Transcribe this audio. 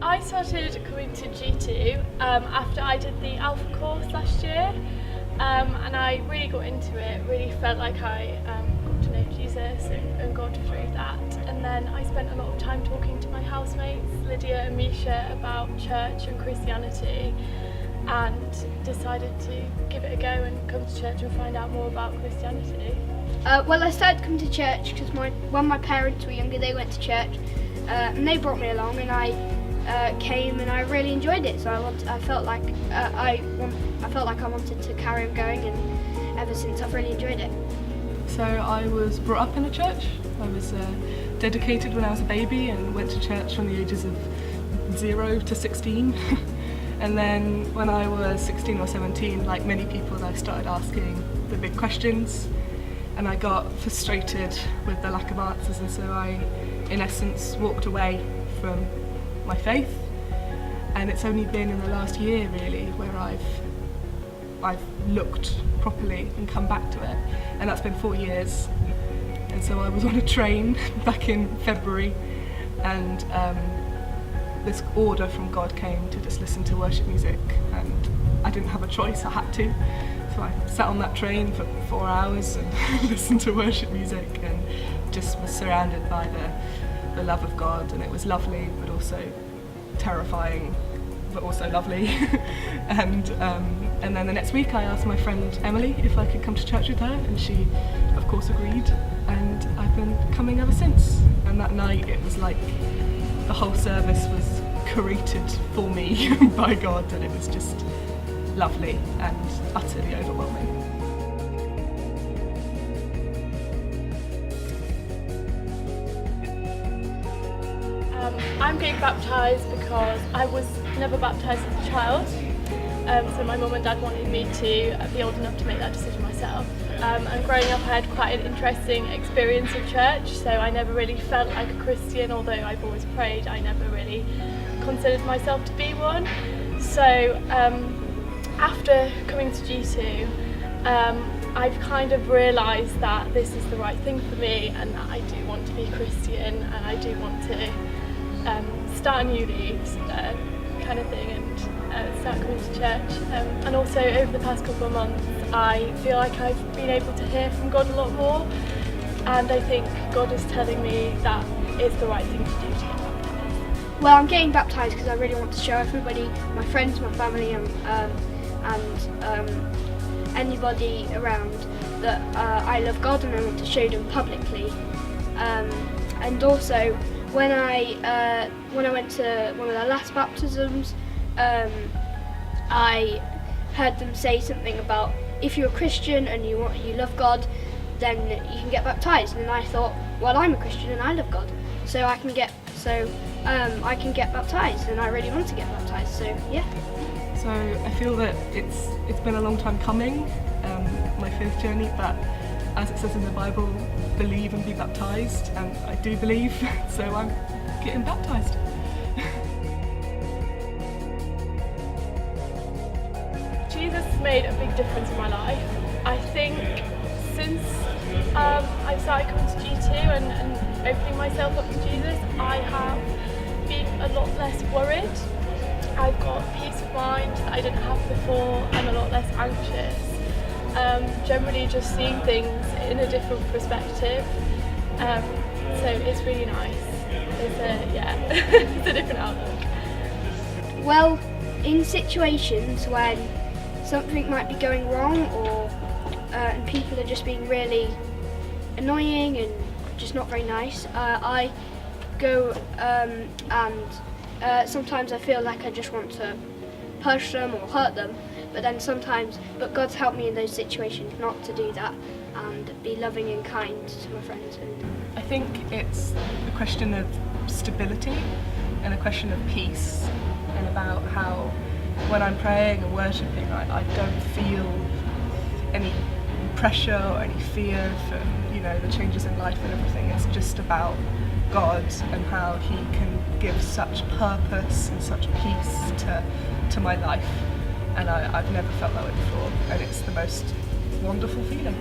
I started coming to G2 after I did the Alpha course last year, and I really got into it, really felt like I got to know Jesus and God through that. And then I spent a lot of time talking to my housemates, Lydia and Misha, about church and Christianity, and decided to give it a go and come to church and find out more about Christianity. Well, I started coming to church because when my parents were younger, they went to church, and they brought me along, and I came and I really enjoyed it. So I felt like I wanted to carry on going, and ever since I've really enjoyed it. So I was brought up in a church. I was dedicated when I was a baby and went to church from the ages of 0 to 16. And then when I was 16 or 17, like many people, I started asking the big questions, and I got frustrated with the lack of answers, and so I, in essence, walked away from my faith. And it's only been in the last year, really, where I've looked properly and come back to it, and that's been 4 years. And so I was on a train back in February, and this order from God came to just listen to worship music, and I didn't have a choice, I had to. So I sat on that train for 4 hours and listened to worship music, and just was surrounded by the love of God, and it was lovely but also terrifying but also lovely. And then the next week I asked my friend Emily if I could come to church with her, and she of course agreed, and I've been coming ever since. And that night it was like the whole service was curated for me by God, and it was just lovely and utterly overwhelming. I'm getting baptised because I was never baptised as a child, so my mum and dad wanted me to be old enough to make that decision myself. And growing up I had quite an interesting experience of church, so I never really felt like a Christian, although I've always prayed. I never really considered myself to be one. So after coming to G2, I've kind of realised that this is the right thing for me, and that I do want to be Christian, and I do want to start a new leaves kind of thing, and start coming to church. And also over the past couple of months I feel like I've been able to hear from God a lot more, and I think God is telling me that it's the right thing to do to get baptised. Well, I'm getting baptised because I really want to show everybody, my friends, my family, and anybody around, that I love God, and I want to show them publicly. And also, when I went to one of the last baptisms, I heard them say something about, if you're a Christian and you love God, then you can get baptised. And I thought, well, I'm a Christian and I love God, so I can get baptised, and I really want to get baptised. So yeah. So I feel that it's been a long time coming, my faith journey, but as it says in the Bible, believe and be baptised, and I do believe, so I'm getting baptised. Jesus has made a big difference in my life. I think since I started coming to G2 and opening myself up to Jesus, I have been a lot less worried. I've got peace of mind that I didn't have before. I'm a lot less anxious. Generally just seeing things in a different perspective. So it's really nice. It's a different outlook. Well, in situations when something might be going wrong, or and people are just being really annoying and just not very nice, I go and sometimes I feel like I just want to push them or hurt them, but God's helped me in those situations not to do that, and be loving and kind to my friends. I think it's a question of stability and a question of peace, and about how when I'm praying and worshipping, I don't feel any pressure or any fear for the changes in life and everything. It's just about God and how He can give such purpose and such peace to my life, and I've never felt that way before, and it's the most wonderful feeling.